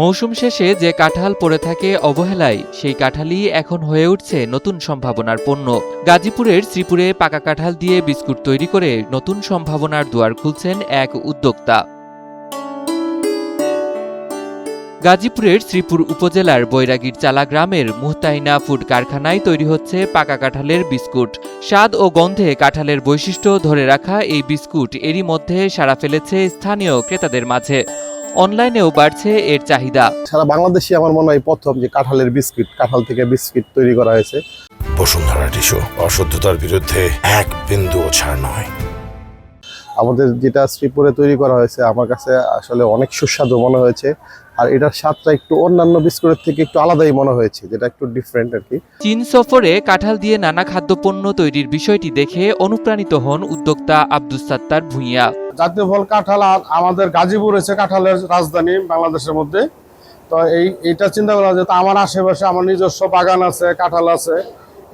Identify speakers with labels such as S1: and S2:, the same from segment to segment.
S1: মৌসুম শেষে যে কাঁঠাল পড়ে থাকে অবহেলায়, সেই কাঁঠালই এখন হয়ে উঠছে নতুন সম্ভাবনার পণ্য। গাজীপুরের শ্রীপুরে পাকা কাঁঠাল দিয়ে বিস্কুট তৈরি করে নতুন সম্ভাবনার দুয়ার খুলছেন এক উদ্যোক্তা। গাজীপুরের শ্রীপুর উপজেলার বৈরাগীর চালা গ্রামের মুহতাইনা ফুড কারখানায় তৈরি হচ্ছে পাকা কাঁঠালের বিস্কুট। স্বাদ ও গন্ধে কাঁঠালের বৈশিষ্ট্য ধরে রাখা এই বিস্কুট এরই মধ্যে সাড়া ফেলেছে স্থানীয় ক্রেতাদের মাঝে। অনলাইনেও বাড়ছে এর চাহিদা।
S2: সারা বাংলাদেশে আমার মনে হয় প্রথম যে কাঁঠালের বিস্কিট, কাঁঠাল থেকে বিস্কিট তৈরি করা হয়েছে।
S3: বসুন্ধরা টিস্যু, অশুদ্ধতার বিরুদ্ধে এক বিন্দুও ছাড় নয়।
S2: আমাদের যেটা শ্রীপুরে তৈরি করা হয়েছে আমার কাছে আসলে অনেক সুস্বাদু মনে হয়েছে। আর এটার স্বাদটা একটু অন্যান্য বিস্কুটের থেকে একটু আলাদাই মনে হয়েছে, যেটা একটু ডিফারেন্ট আর কি।
S1: চীন সফরে কাঁঠাল দিয়ে নানা খাদ্যপণ্য তৈরির বিষয়টি দেখে অনুপ্রাণিত হন উদ্যোক্তা আব্দুস সাত্তার ভূঁইয়া।
S4: জাতীয় ফল কাঁঠাল আমাদের গাজীপুর হচ্ছে কাঁঠালের রাজধানী বাংলাদেশের মধ্যে। তো এইটা চিন্তা করা যেত আমার আশেপাশে আমার নিজস্ব বাগান আছে, কাঁঠাল আছে,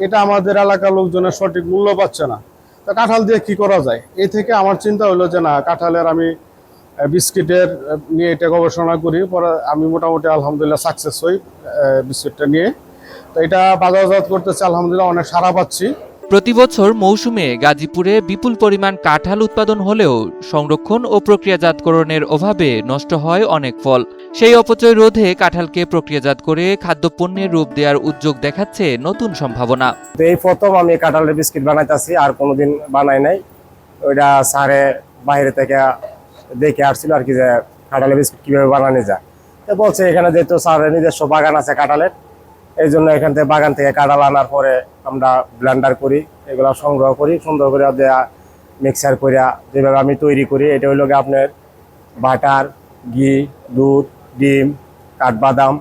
S4: এটা আমাদের এলাকার লোকজনের সঠিক মূল্য পাচ্ছে না। তো কাঁঠাল দিয়ে কি করা যায়, এই থেকে আমার চিন্তা হলো যে না, কাঁঠালের আমি বিস্কিটের নিয়ে এটা গবেষণা করি। পরে আমি মোটামুটি আলহামদুলিল্লাহ সাকসেস হই বিস্কিটটা নিয়ে। তো এটা বাজারজাত করতেছে, আলহামদুলিল্লাহ অনেক সাড়া পাচ্ছি।
S1: প্রতি বছর মৌসুমে গাজীপুরে বিপুল পরিমাণ কাঁঠাল উৎপাদন হলেও সংরক্ষণ ও প্রক্রিয়াজাতকরণের অভাবে নষ্ট হয় অনেক ফল। সেই অপচয় রোধে কাঁঠালকে প্রক্রিয়াজাত করে খাদ্যপণ্যের রূপ দেওয়ার উদ্যোগ দেখাচ্ছে নতুন সম্ভাবনা।
S5: এই প্রথম আমি কাঁঠালের বিস্কিট বানাইতেছি, আর কোনোদিন বানাই নাই। ওইটা স্যারে বাইরে থেকে দেখে আসছিল আর কি, যে কাঁঠালের বিস্কিট কিভাবে বানানো যায়। তো বলছে এখানে যেহেতু স্যারের নিজস্ব বাগান আছে কাঁঠালের, এই জন্য এখান থেকে বাগান থেকে কাঁঠাল আনার পরে আমরা ব্লেন্ডার করি, এগুলো সংগ্রহ করি, সুন্দর করে মিক্সার করে যেভাবে আমি তৈরি করি। এটা হইল আপনার বাটার, ঘি, দুধ, ডিম, কাঠবাদাম,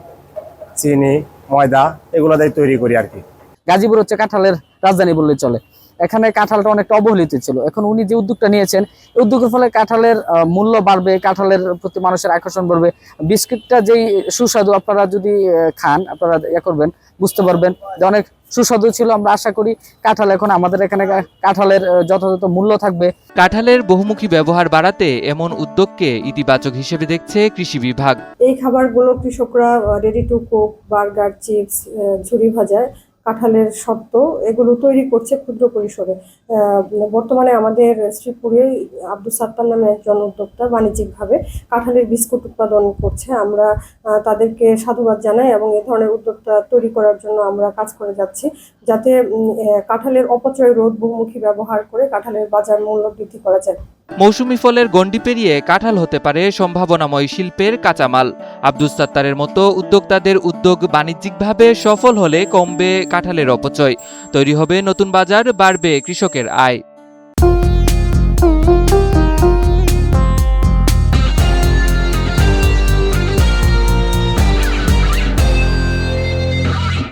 S5: চিনি, ময়দা, এগুলো দিয়ে তৈরি করি আর কি।
S6: গাজীপুর হচ্ছে কাঁঠালের রাজধানী বললে চলে। এখানে কাঁঠালটা অনেকটা অবহেলিত ছিল। এখন উনি যে উদ্যোগটা নিয়েছেন, এই উদ্যোগের ফলে কাঁঠালের মূল্য বাড়বে, কাঁঠালের প্রতি মানুষের আকর্ষণ বাড়বে। বিস্কিটটা যেই সুস্বাদু, আপনারা যদি খান, আপনারা করবেন, বুঝতে পারবেন যে অনেক সুস্বাদু ছিল। আমরা আশা করি কাঁঠাল এখন আমাদের এখানে কাঁঠালের যথাযথ মূল্য থাকবে।
S1: কাঁঠালের বহুমুখী ব্যবহার বাড়াতে এমন উদ্যোগকে ইতিবাচক হিসেবে দেখছে কৃষি বিভাগ।
S7: এই খাবারগুলো কৃষকরা ready to cook, burger, chips, ঝুরি ভাজা, কাঁঠালের সত্ত্ব এগুলো তৈরি করছে ক্ষুদ্র পরিসরে। বর্তমানে আমাদের শ্রীপুরে আব্দুস সাত্তার নামে একজন উদ্যোক্তা বাণিজ্যিকভাবে কাঁঠালের বিস্কুট উৎপাদন করছে। আমরা তাদেরকে সাধুবাদ জানাই এবং এ ধরনের উদ্যোক্তা তৈরি করার জন্য আমরা কাজ করে যাচ্ছি, যাতে কাঁঠালের অপচয় রোধ, বহুমুখী ব্যবহার করে কাঁঠালের বাজার মূল্য বৃদ্ধি করা যায়।
S1: মৌসুমি ফলের গণ্ডি পেরিয়ে কাঁঠাল হতে পারে সম্ভাবনাময় শিল্পের কাঁচামাল। আব্দুস সাত্তারের মতো উদ্যোক্তাদের উদ্যোগ বাণিজ্যিকভাবে সফল হলে কমবে কাঁঠালের অপচয়, তৈরি হবে নতুন বাজার, বাড়বে কৃষকের আয়।